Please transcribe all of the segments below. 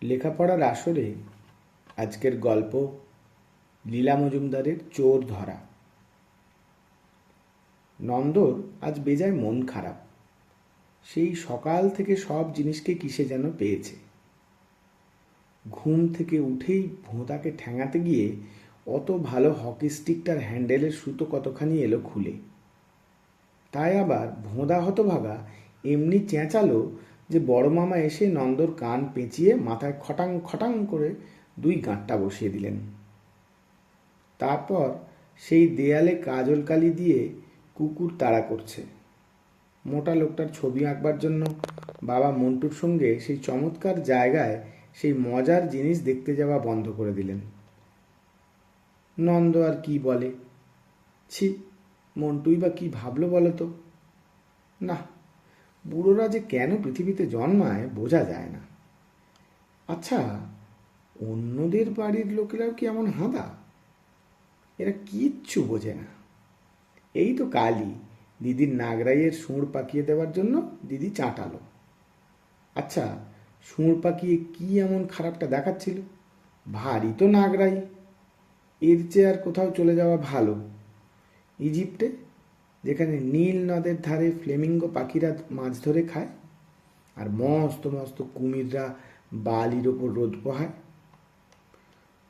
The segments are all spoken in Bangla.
লেখাপড়ার আসরে আজকের গল্প লীলা মজুমদারের চোর ধরা। নন্দর আজ বেজায় মন খারাপ। সেই সকাল থেকে সব জিনিসকে কিসে যেন পেয়েছে। ঘুম থেকে উঠেই ভোঁতাকে ঠ্যাঙাতে গিয়ে অত ভালো হকি স্টিকটার হ্যান্ডেলের সুতো কতখানি এলো খুলে। তাই আবার ভোঁদা হতভাগা এমনি চেঁচালো যে বড় মামা এসে নন্দর কান পেঁচিয়ে মাথায় খটাং খটাং করে দুই গাঁটটা বসিয়ে দিলেন। তারপর সেই দেয়ালে কাজল কালি দিয়ে কুকুর তাড়া করছে। মোটা লোকটার ছবি আঁকবার জন্য বাবা মন্টুর সঙ্গে সেই চমৎকার জায়গায় সেই মজার জিনিস দেখতে যাওয়া বন্ধ করে দিলেন। নন্দ আর কি বলে? ছি, মন্টুই বা কি ভাবলো বলো তো? না, বুড়োরা যে কেন পৃথিবীতে জন্মায় বোঝা যায় না। আচ্ছা, অন্যদের বাড়ির লোকেরাও কি এমন হাঁদা? এরা কিচ্ছু বোঝে না। এই তো কালই দিদির নাগরাইয়ের সুঁড় পাকিয়ে দেওয়ার জন্য দিদি চাঁটালো। আচ্ছা, সুঁড় পাকিয়ে কি এমন খারাপটা দেখাচ্ছিল? ভারী তো নাগরাই। এর চেয়ে আর কোথাও চলে যাওয়া ভালো। ইজিপ্টে, যেখানে নীল নদের ধারে ফ্লেমিঙ্গো পাখিরা মাছ ধরে খায় আর মস্ত মস্ত কুমিররা বালির ওপর রোদ পোহায়।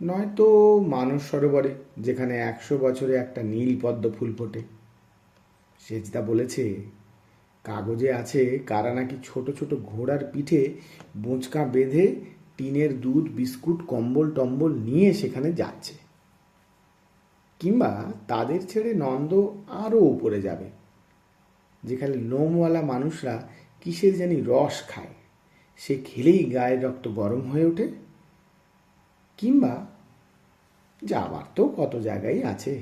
নয়তো মানস সরোবরে, যেখানে 100 বছরে একটা নীল পদ্ম ফুল ফোটে। সেজদা বলেছে কাগজে আছে কারা নাকি ছোট ছোট ঘোড়ার পিঠে বোঁচকা বেঁধে টিনের দুধ বিস্কুট কম্বল টম্বল নিয়ে সেখানে যাচ্ছে। কিংবা তাদের ছেড়ে নন্দ আরও উপরে যাবে, যেখানে লোমওয়ালা মানুষরা কিসের জানি রস খায়, সে খেলেই গায়ের রক্ত গরম হয়ে ওঠে। কিংবা যাবার তো কত জায়গায় আছে।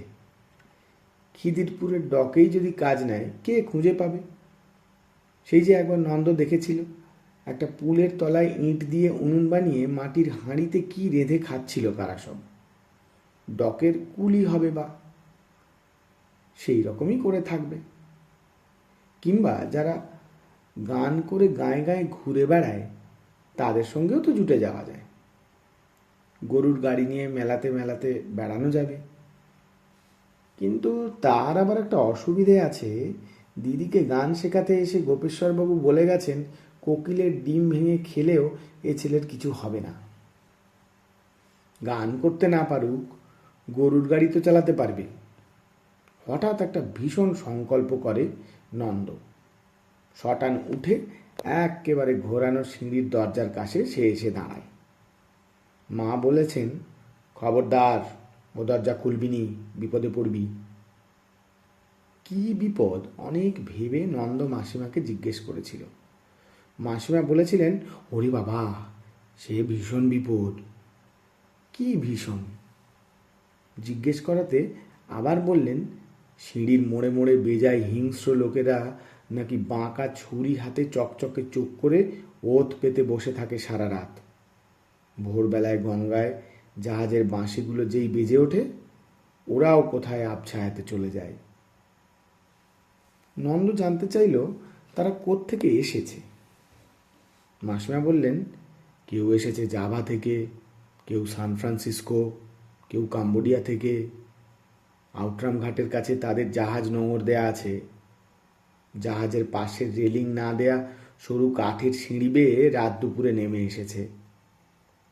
খিদিরপুরের ডকেই যদি কাজ নেয় কে খুঁজে পাবে? সেই যে একবার নন্দ দেখেছিল, একটা পুলের তলায় ইঁট দিয়ে উনুন বানিয়ে মাটির হাঁড়িতে কি রেঁধে খাচ্ছিল কারা সব। ডকের কুলি হবে বা সেই রকমই করে থাকবে। কিংবা যারা গান করে গায়ে গায়ে ঘুরে বেড়ায় তাদের সঙ্গেও তো জুটে যাওয়া যায়। গরুর গাড়ি নিয়ে মেলাতে মেলাতে বেড়ানো যাবে। কিন্তু তার আবার একটা অসুবিধে আছে। দিদিকে গান শেখাতে এসে গোপেশ্বরবাবু বলে গেছেন কোকিলের ডিম ভেঙে খেলেও এ ছেলের কিছু হবে না। গান করতে না পারুক, গরুর গাড়ি তো চালাতে পারবে। হঠাৎ একটা ভীষণ সংকল্প করে নন্দ। শটান উঠে একেবারে ঘোরানো সিঁড়ির দরজার কাছে সে এসে দাঁড়ায়। মা বলেছেন, খবরদার, ও দরজা খুলবি নি, বিপদে পড়বি। কি বিপদ অনেক ভেবে নন্দ মাসিমাকে জিজ্ঞেস করেছিল। মাসিমা বলেছিলেন, ওরে বাবা, সে ভীষণ বিপদ। কি ভীষণ? জিজ্ঞেস করাতে আবার বললেন, সিঁড়ির মোড়ে মোড়ে বেজায় হিংস্র লোকেরা নাকি বাঁকা ছুরি হাতে চকচকে চোখ করে ওত পেতে বসে থাকে সারা রাত। ভোরবেলায় গঙ্গায় জাহাজের বাঁশিগুলো যেই বেজে ওঠে, ওরাও কোথায় আবছায়াতে চলে যায়। নন্দ জানতে চাইল তারা কোত্থেকে এসেছে। মাসিমা বললেন, কেউ এসেছে জাভা থেকে, কেউ সান ফ্রান্সিসকো, কেউ কাম্বোডিয়া থেকে। আউটরাম ঘাটের কাছে তাদের জাহাজ নোঙর দেয়া আছে। জাহাজের পাশের রেলিং না দেয়া সরু কাঠের সিঁড়ি বেয়ে রাত দুপুরে নেমে এসেছে।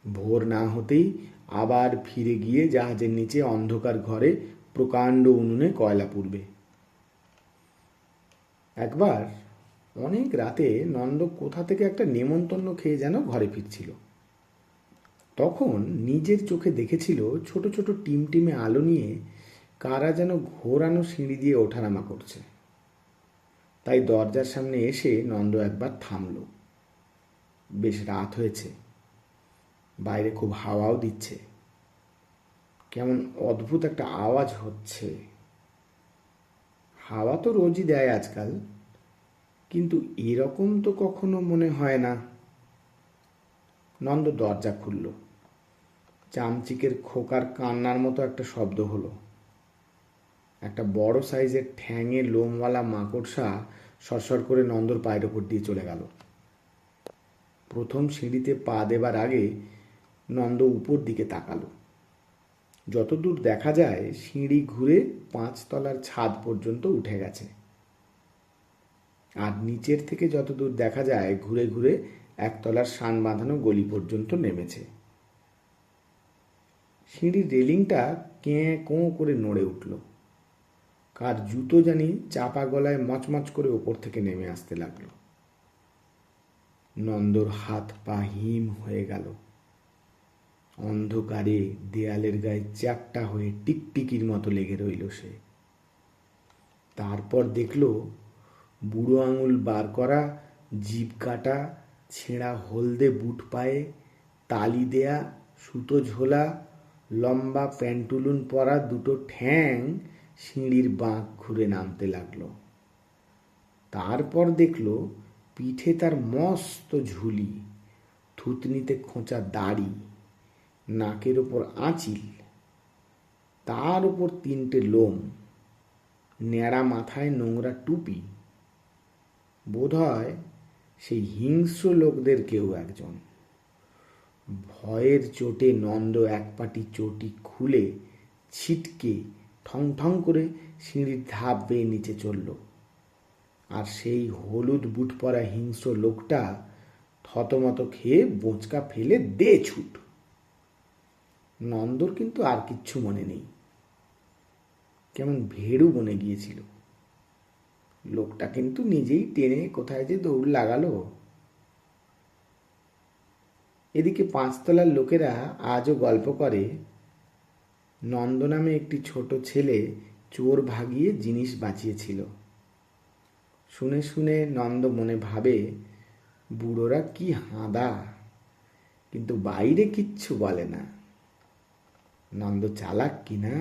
ভোর না হতেই আবার ফিরে গিয়ে জাহাজের নিচে অন্ধকার ঘরে প্রকাণ্ড উনুনে কয়লা পুড়বে। একবার অনেক রাতে নন্দ কোথা থেকে একটা নেমন্তন্ন খেয়ে যেন ঘরে ফিরছিল। তখন নিজের চোখে দেখেছিল ছোট ছোট টিমটিমে আলো নিয়ে কারা যেন ঘোরানো সিঁড়ি দিয়ে ওঠানামা করছে। তাই দরজার সামনে এসে নন্দ একবার থামল। বেশ রাত হয়েছে, বাইরে খুব হাওয়াও দিচ্ছে। কেমন অদ্ভুত একটা আওয়াজ হচ্ছে। হাওয়া তো রোজই দেয় আজকাল, কিন্তু এরকম তো কখনো মনে হয় না। নন্দ দরজা খুলল। চামচিকের খোকার কান্নার মতো একটা শব্দ হলো। একটা বড় সাইজের ঠ্যাঙে লোমওয়ালা মাকড়সা সরসর করে নন্দর পায়ের ওপর দিয়ে চলে গেল। প্রথম সিঁড়িতে পা দেবার আগে নন্দ উপর দিকে তাকালো। যতদূর দেখা যায় সিঁড়ি ঘুরে 5 তলার ছাদ পর্যন্ত উঠে গেছে, আর নিচের থেকে যতদূর দেখা যায় ঘুরে ঘুরে 1 তলার শান বাঁধানো গলি পর্যন্ত নেমেছে। সিঁড়ির রেলিংটা কেঁ কোঁ করে নড়ে উঠল। কার জুতো জানি চাপা গলায় মচমচ করে ওপর থেকে নেমে আসতে লাগলো। নন্দর হাত পা হিম হয়ে গেল। অন্ধকারে দেয়ালের গায়ে চ্যাপ্টা হয়ে টিকটিকির মতো লেগে রইল সে। তারপর দেখল বুড়ো আঙুল বার করা, জিভ কাটা, ছেঁড়া হলদে বুট পায়ে, তালি দেয়া, সুতো ঝোলা, লম্বা প্যান্টুলুন পরা 2টো ঠ্যাং সিঁড়ির বাঁক ঘুরে নামতে লাগলো। তারপর দেখল পিঠে তার মস্ত ঝুলি, থুতনিতে খোঁচা দাড়ি, নাকের ওপর আঁচিল, তার ওপর 3টে লোম, ন্যাড়া মাথায় নোংরা টুপি। বোধহয় সেই হিংস্র লোকদের কেউ একজন। ভয়ের চোটে নন্দ এক পাটি চটি খুলে ছিটকে ঠং ঠং করে সিঁড়ির ধাপ বেয়ে নিচে চলল। আর সেই হলুদ বুট পরা হিংস্র লোকটা থতমত খেয়ে বোঁচকা ফেলে দে ছুট। নন্দর কিন্তু আর কিচ্ছু মনে নেই। কেমন ভেড়ু বনে গিয়েছিল। লোকটা কিন্তু নিজেই টেনে কোথায় যে দৌড় লাগালো। এদিকে 5 তলার লোকেরা আজও গল্প করে নন্দ নামে একটি ছোট ছেলে চোর ভাগিয়ে জিনিস বাঁচিয়েছিল। শুনে শুনে নন্দ মনে ভাবে, বুড়োরা কি হাঁদা, কিন্তু বাইরে কিচ্ছু বলে না। নন্দ চালাক কি না।